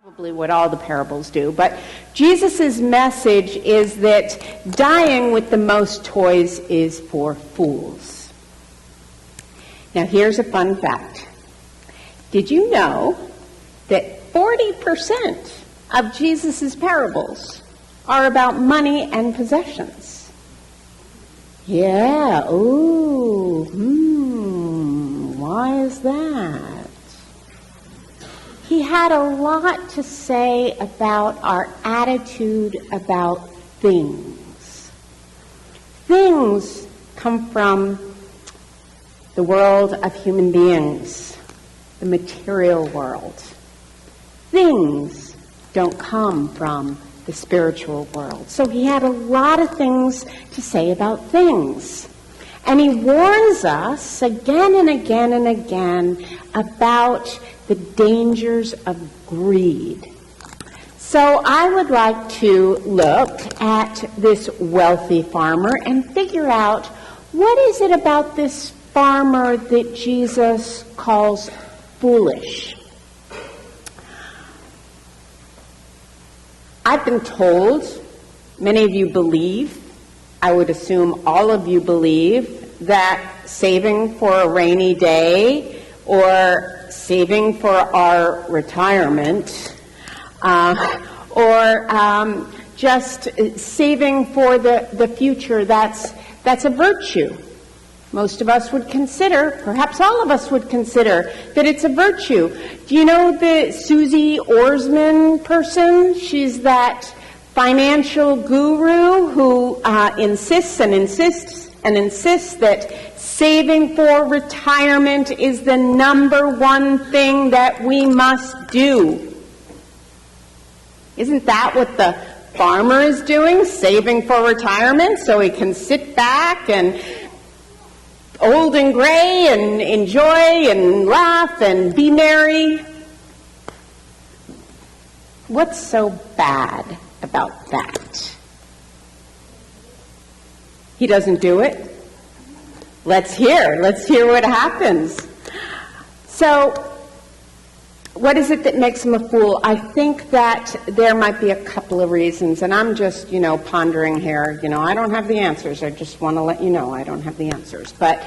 Probably what all the parables do, but Jesus' message is that dying with the most toys is for fools. Now here's a fun fact. Did you know that 40% of Jesus' parables are about money and possessions? Yeah, why is that? He had a lot to say about our attitude about things. Things come from the world of human beings, the material world. Things don't come from the spiritual world. So he had a lot of things to say about things. And he warns us again and again and again about the dangers of greed. So I would like to look at this wealthy farmer and figure out what is it about this farmer that Jesus calls foolish. I've been told, many of you believe, I would assume all of you believe, that saving for a rainy day or saving for our retirement or just saving for the future, that's a virtue. Most of us would consider, perhaps all of us would consider, that it's a virtue. Do you know the Susie Orsman person? She's that financial guru who insists that saving for retirement is the number one thing that we must do. Isn't that what the farmer is doing? Saving for retirement so he can sit back and old and gray and enjoy and laugh and be merry? What's so bad about that? He doesn't do it. Let's hear what happens. So, what is it that makes him a fool? I think that there might be a couple of reasons, and I'm just, pondering here. I don't have the answers. I just want to let you know I don't have the answers. But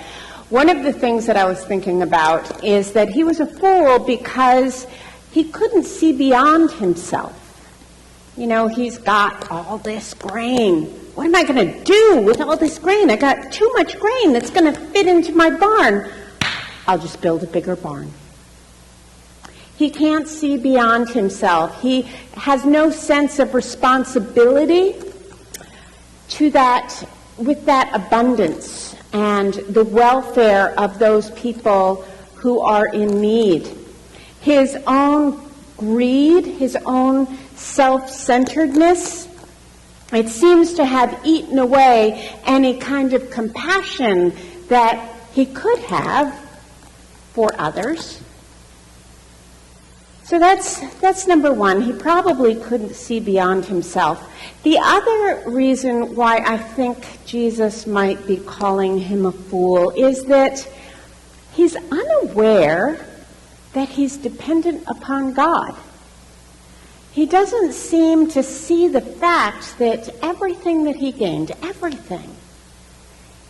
one of the things that I was thinking about is that he was a fool because he couldn't see beyond himself. He's got all this grain. What am I going to do with all this grain? I got too much grain that's going to fit into my barn. I'll just build a bigger barn. He can't see beyond himself. He has no sense of responsibility with that abundance and the welfare of those people who are in need. His own greed, his own self-centeredness, it seems to have eaten away any kind of compassion that he could have for others. So that's number one. He probably couldn't see beyond himself. The other reason why I think Jesus might be calling him a fool is that he's unaware that he's dependent upon God. He doesn't seem to see the fact that everything that he gained, everything,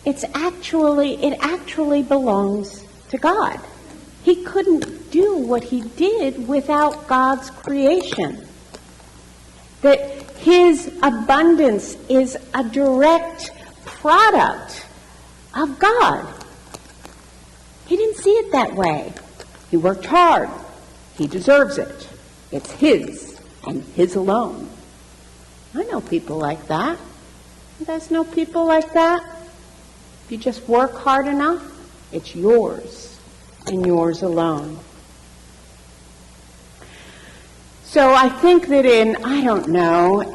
it actually belongs to God. He couldn't do what he did without God's creation. That his abundance is a direct product of God. He didn't see it that way. He worked hard. He deserves it. It's his. And his alone. I know people like that. You guys know people like that? If you just work hard enough, it's yours and yours alone. So I think that in,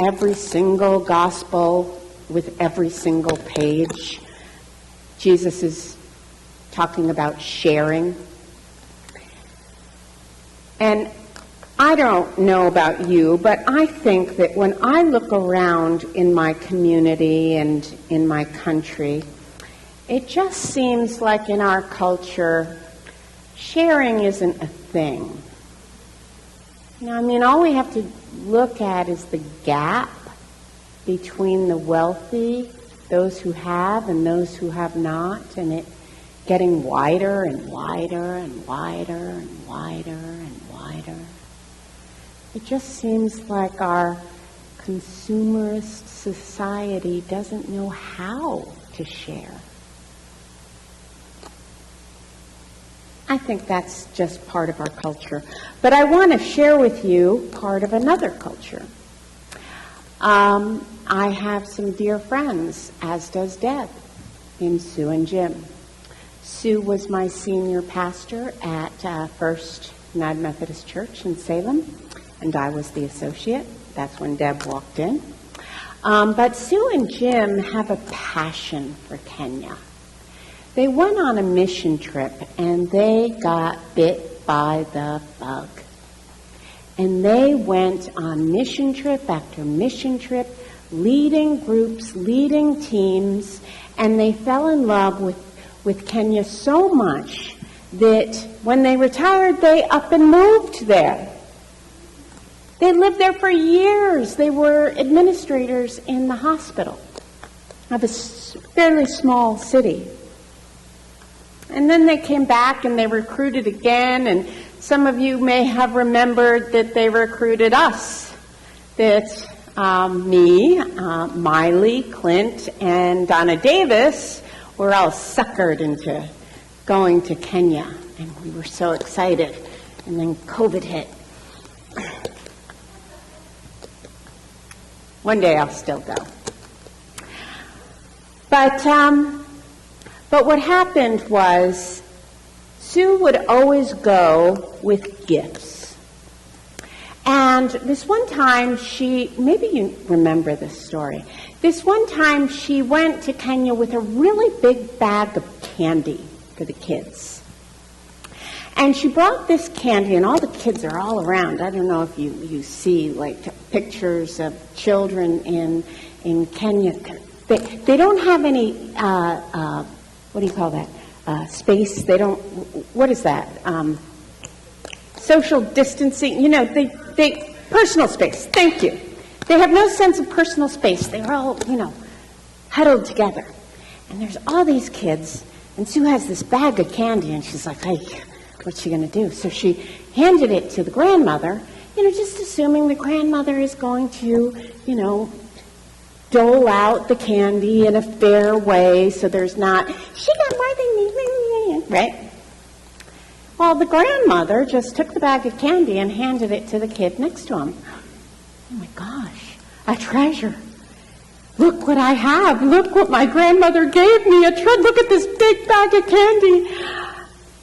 every single gospel with every single page, Jesus is talking about sharing. And I don't know about you, but I think that when I look around in my community and in my country, it just seems like in our culture, sharing isn't a thing. All we have to look at is the gap between the wealthy, those who have and those who have not, and it getting wider and wider and wider and wider and wider. It just seems like our consumerist society doesn't know how to share. I think that's just part of our culture. But I want to share with you part of another culture. I have some dear friends, as does Deb, named Sue and Jim. Sue was my senior pastor at First United Methodist Church in Salem, and I was the associate. That's when Deb walked in. But Sue and Jim have a passion for Kenya. They went on a mission trip, and they got bit by the bug. And they went on mission trip after mission trip, leading groups, leading teams, and they fell in love with Kenya so much that when they retired, they up and moved there. They lived there for years. They were administrators in the hospital of a fairly small city. And then they came back and they recruited again, and some of you may have remembered that they recruited us, that me, Miley, Clint, and Donna Davis were all suckered into going to Kenya, and we were so excited. And then COVID hit. One day I'll still go. But what happened was Sue would always go with gifts. And this one time maybe you remember this story. This one time she went to Kenya with a really big bag of candy for the kids. And she brought this candy, and all the kids are all around. I don't know if you see pictures of children in Kenya. They don't have any, what do you call that? Space. They don't, what is that? Social distancing. They personal space. Thank you. They have no sense of personal space. They're all, huddled together. And there's all these kids, and Sue has this bag of candy, and she's like, hey, what's she going to do? So she handed it to the grandmother, just assuming the grandmother is going to, dole out the candy in a fair way so there's not, she got more than me, right? Well, the grandmother just took the bag of candy and handed it to the kid next to him. Oh my gosh, a treasure. Look what I have. Look what my grandmother gave me. Look at this big bag of candy.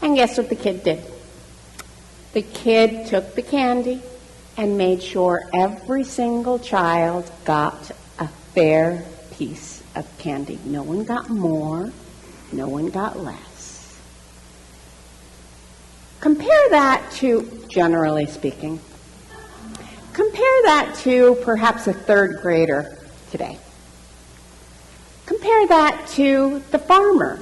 And guess what the kid did? The kid took the candy and made sure every single child got a fair piece of candy. No one got more. No one got less. Compare that to, generally speaking, compare that to perhaps a third grader today. Compare that to the farmer.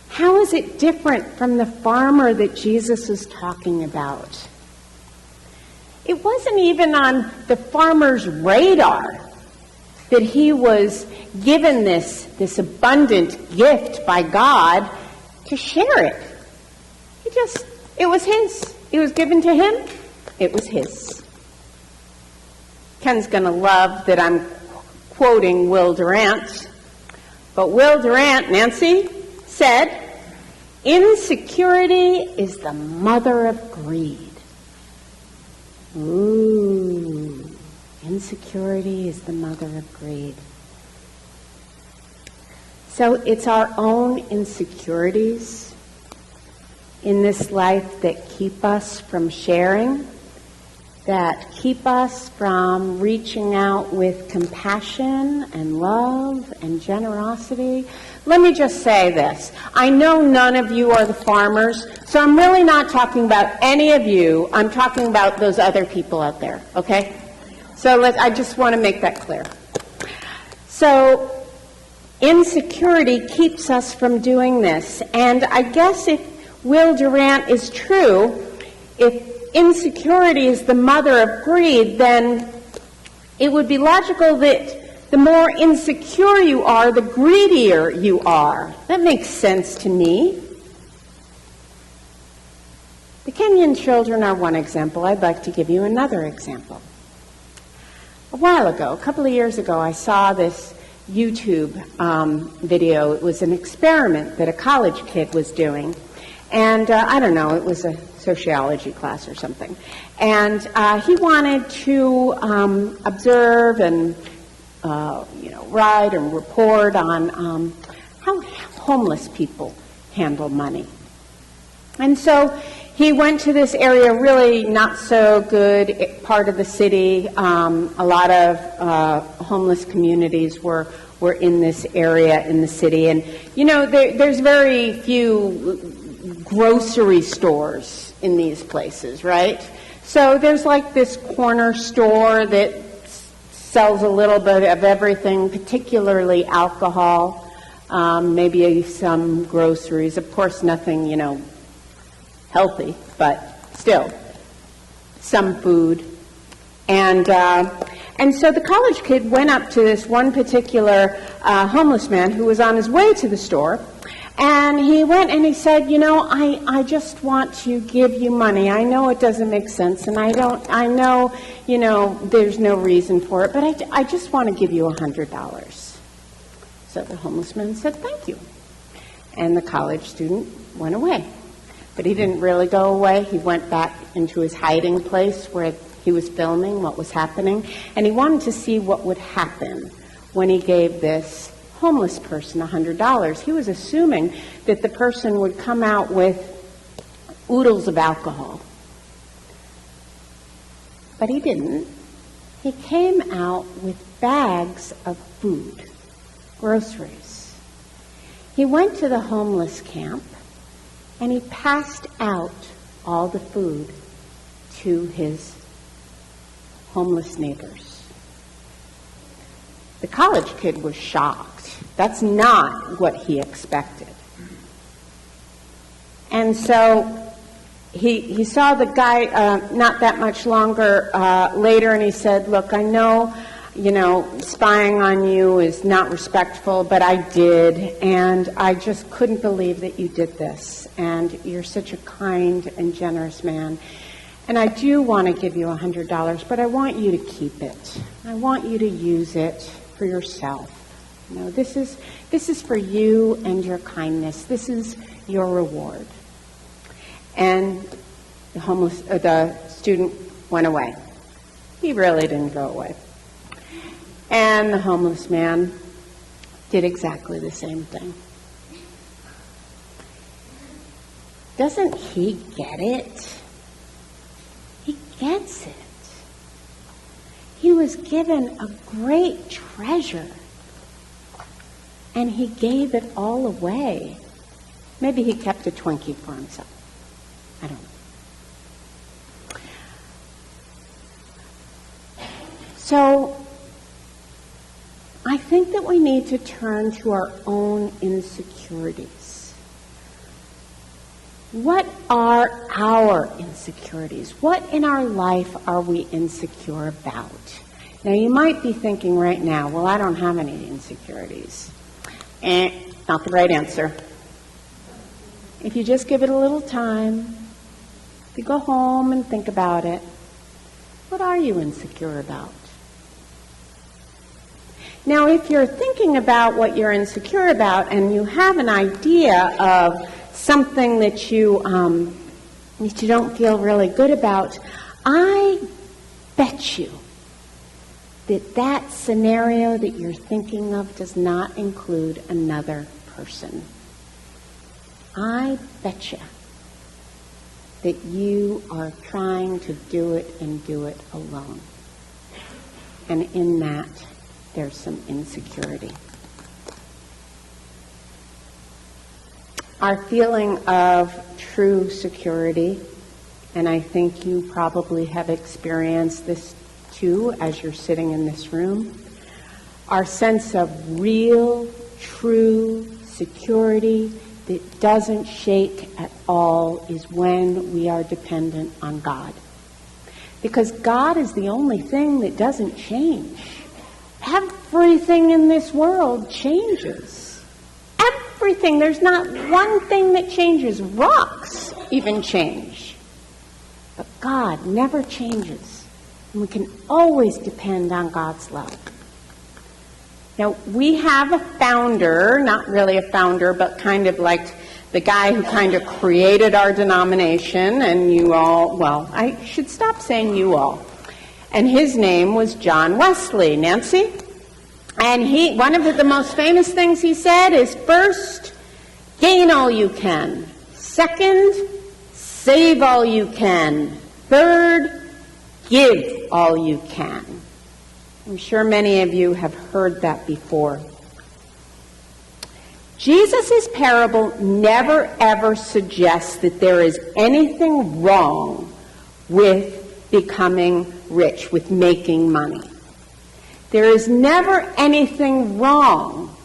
How is it different from the farmer that Jesus is talking about? It wasn't even on the farmer's radar that he was given this abundant gift by God to share it. It was his. It was given to him. It was his. Ken's going to love that I'm quoting Will Durant. But Will Durant, Nancy, said, insecurity is the mother of greed. Ooh, insecurity is the mother of greed. So it's our own insecurities in this life that keep us from sharing, that keep us from reaching out with compassion and love and generosity. Let me just say this. I know none of you are the farmers, so I'm really not talking about any of you. I'm talking about those other people out there, okay? So I just want to make that clear. So insecurity keeps us from doing this. And I guess if Will Durant is true, if insecurity is the mother of greed, then it would be logical that the more insecure you are, the greedier you are. That makes sense to me. The Kenyan children are one example. I'd like to give you another example. A while ago, a couple of years ago, I saw this YouTube video. It was an experiment that a college kid was doing. And I don't know, it was a sociology class or something. And he wanted to observe and write and report on how homeless people handle money. And so he went to this area, really not so good part of the city. A lot of homeless communities were in this area in the city. And, there's very few grocery stores in these places, right? So there's like this corner store that sells a little bit of everything, particularly alcohol, maybe some groceries. Of course, nothing, healthy, but still, some food. And so the college kid went up to this one particular homeless man who was on his way to the store, and he went and he said, I just want to give you money. I know it doesn't make sense, and I know, there's no reason for it, but I just want to give you $100. So the homeless man said, thank you. And the college student went away. But he didn't really go away. He went back into his hiding place where he was filming what was happening, and he wanted to see what would happen when he gave this homeless person $100. He was assuming that the person would come out with oodles of alcohol. But he didn't. He came out with bags of food, groceries. He went to the homeless camp, and he passed out all the food to his homeless neighbors. The college kid was shocked. That's not what he expected. And so he saw the guy not that much longer later, and he said, look, I know, spying on you is not respectful, but I did, and I just couldn't believe that you did this. And you're such a kind and generous man. And I do want to give you $100, but I want you to keep it. I want you to use it for yourself. This is for you and your kindness. This is your reward. And the student went away. He really didn't go away. And the homeless man did exactly the same thing. Doesn't he get it? He gets it. He was given a great treasure, and he gave it all away. Maybe he kept a Twinkie for himself. I don't know. So I think that we need to turn to our own insecurities. What are our insecurities? What in our life are we insecure about? Now, you might be thinking right now, well, I don't have any insecurities. Not the right answer. If you just give it a little time, if you go home and think about it, what are you insecure about? Now, if you're thinking about what you're insecure about and you have an idea of something that you don't feel really good about, I bet you that scenario that you're thinking of does not include another person. I bet you that you are trying to do it and do it alone. And in that, there's some insecurity. Our feeling of true security, and I think you probably have experienced this too as you're sitting in this room, our sense of real, true security that doesn't shake at all is when we are dependent on God. Because God is the only thing that doesn't change. Everything in this world changes. Everything. There's not one thing that changes. Rocks even change. But God never changes. And we can always depend on God's love. Now, we have a founder, not really a founder, but kind of like the guy who kind of created our denomination, and you all, well, I should stop saying you all. And his name was John Wesley. Nancy? And one of the most famous things he said is, first, gain all you can. Second, save all you can. Third, give all you can. I'm sure many of you have heard that before. Jesus' parable never ever suggests that there is anything wrong with becoming rich, with making money. There is never anything wrong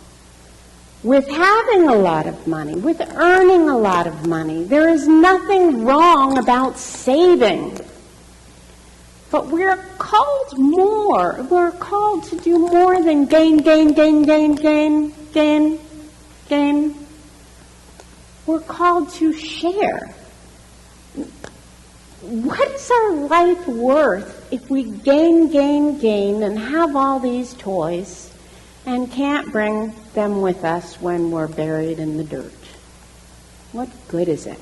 with having a lot of money, with earning a lot of money. There is nothing wrong about saving. But we're called more. We're called to do more than gain. We're called to share. What is our life worth if we gain, and have all these toys and can't bring them with us when we're buried in the dirt? What good is it?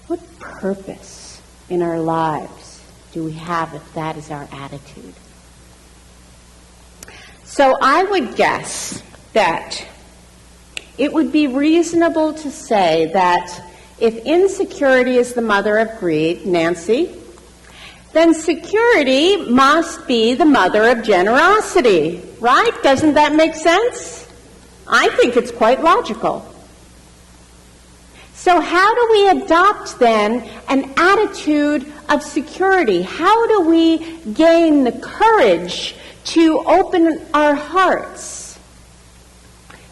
What purpose in our lives do we have if that is our attitude? So I would guess that it would be reasonable to say that if insecurity is the mother of greed, Nancy, then security must be the mother of generosity, right? Doesn't that make sense? I think it's quite logical. So how do we adopt then an attitude of security? How do we gain the courage to open our hearts?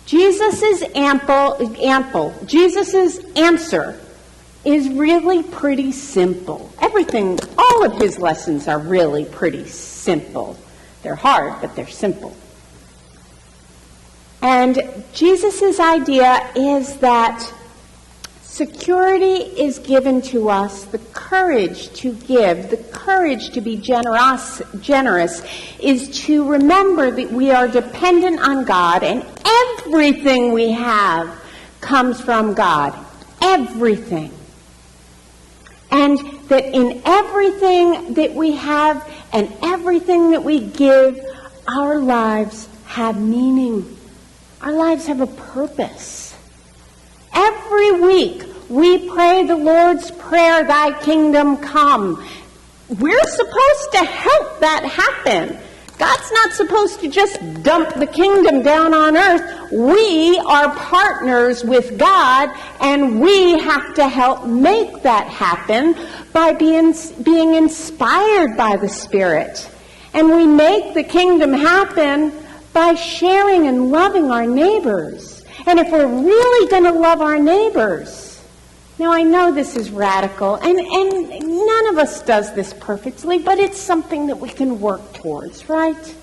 Jesus' answer is really pretty simple. All of his lessons are really pretty simple. They're hard, but they're simple. And Jesus' idea is that security is given to us, the courage to give, the courage to be generous is to remember that we are dependent on God, and everything we have comes from God. Everything. And that in everything that we have and everything that we give, our lives have meaning. Our lives have a purpose. Every week, we pray the Lord's Prayer, Thy kingdom come. We're supposed to help that happen. God's not supposed to just dump the kingdom down on earth. We are partners with God, and we have to help make that happen by being inspired by the Spirit. And we make the kingdom happen by sharing and loving our neighbors. And if we're really going to love our neighbors, now I know this is radical, and none of us does this perfectly, but it's something that we can work towards, right?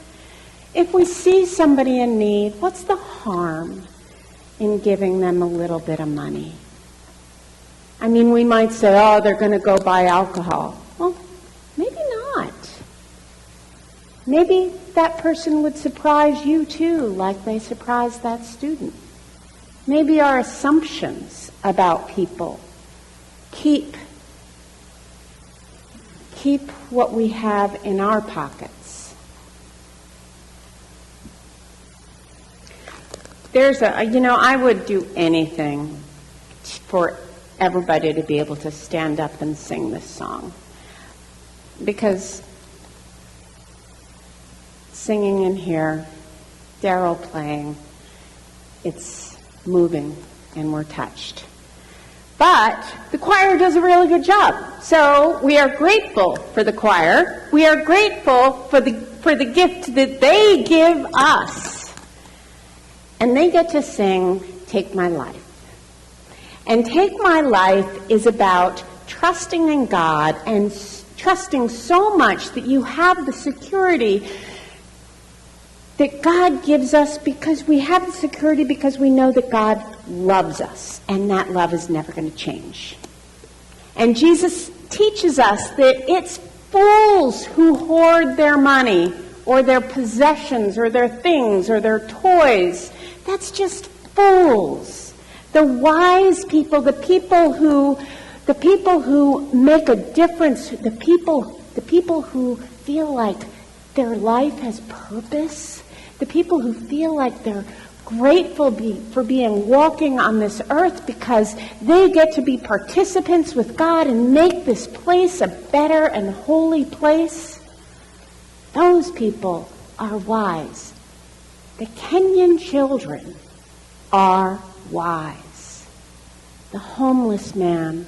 If we see somebody in need, what's the harm in giving them a little bit of money? I mean, we might say, oh, they're going to go buy alcohol. Well, maybe not. Maybe that person would surprise you too, like they surprised that student. Maybe our assumptions about people keep what we have in our pockets. I would do anything for everybody to be able to stand up and sing this song. Because singing in here, Daryl playing, it's moving and we're touched. But the choir does a really good job. So we are grateful for the choir. We are grateful for the gift that they give us. And they get to sing Take My Life. And Take My Life is about trusting in God and trusting so much that you have the security that God gives us, because we have the security because we know that God loves us, and that love is never going to change. And Jesus teaches us that it's fools who hoard their money or their possessions or their things or their toys. That's just fools. The wise people, the people who make a difference, the people who feel like their life has purpose, the people who feel like they're grateful for being walking on this earth because they get to be participants with God and make this place a better and holy place. Those people are wise. The Kenyan children are wise. The homeless man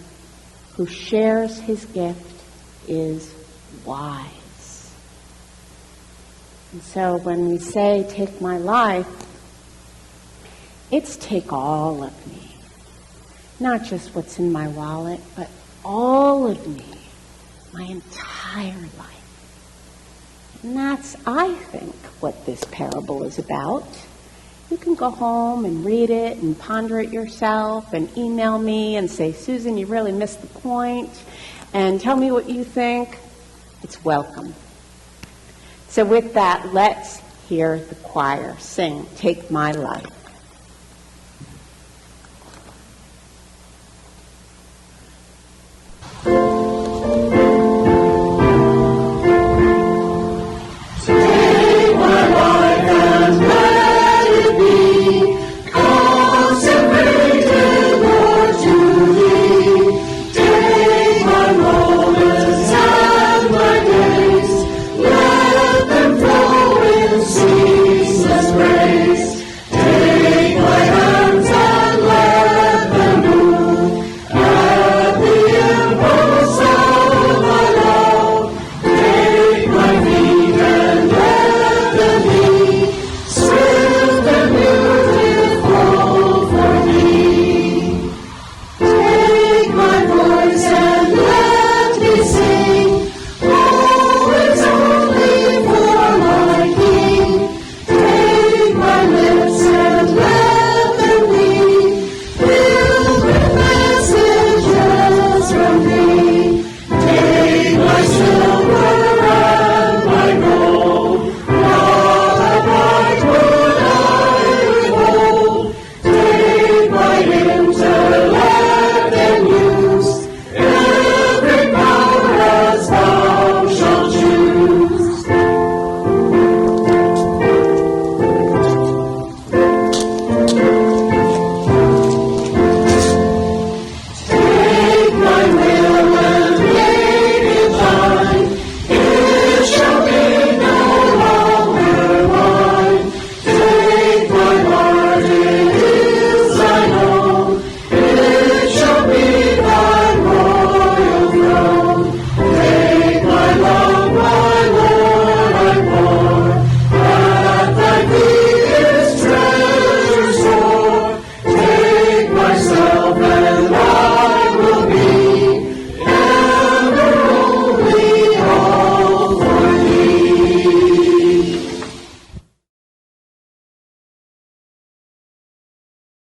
who shares his gift is wise. And so when we say, take my life, it's take all of me. Not just what's in my wallet, but all of me, my entire life. And that's, I think, what this parable is about. You can go home and read it and ponder it yourself and email me and say, Susan, you really missed the point, and tell me what you think. It's welcome. So with that, let's hear the choir sing, Take My Life.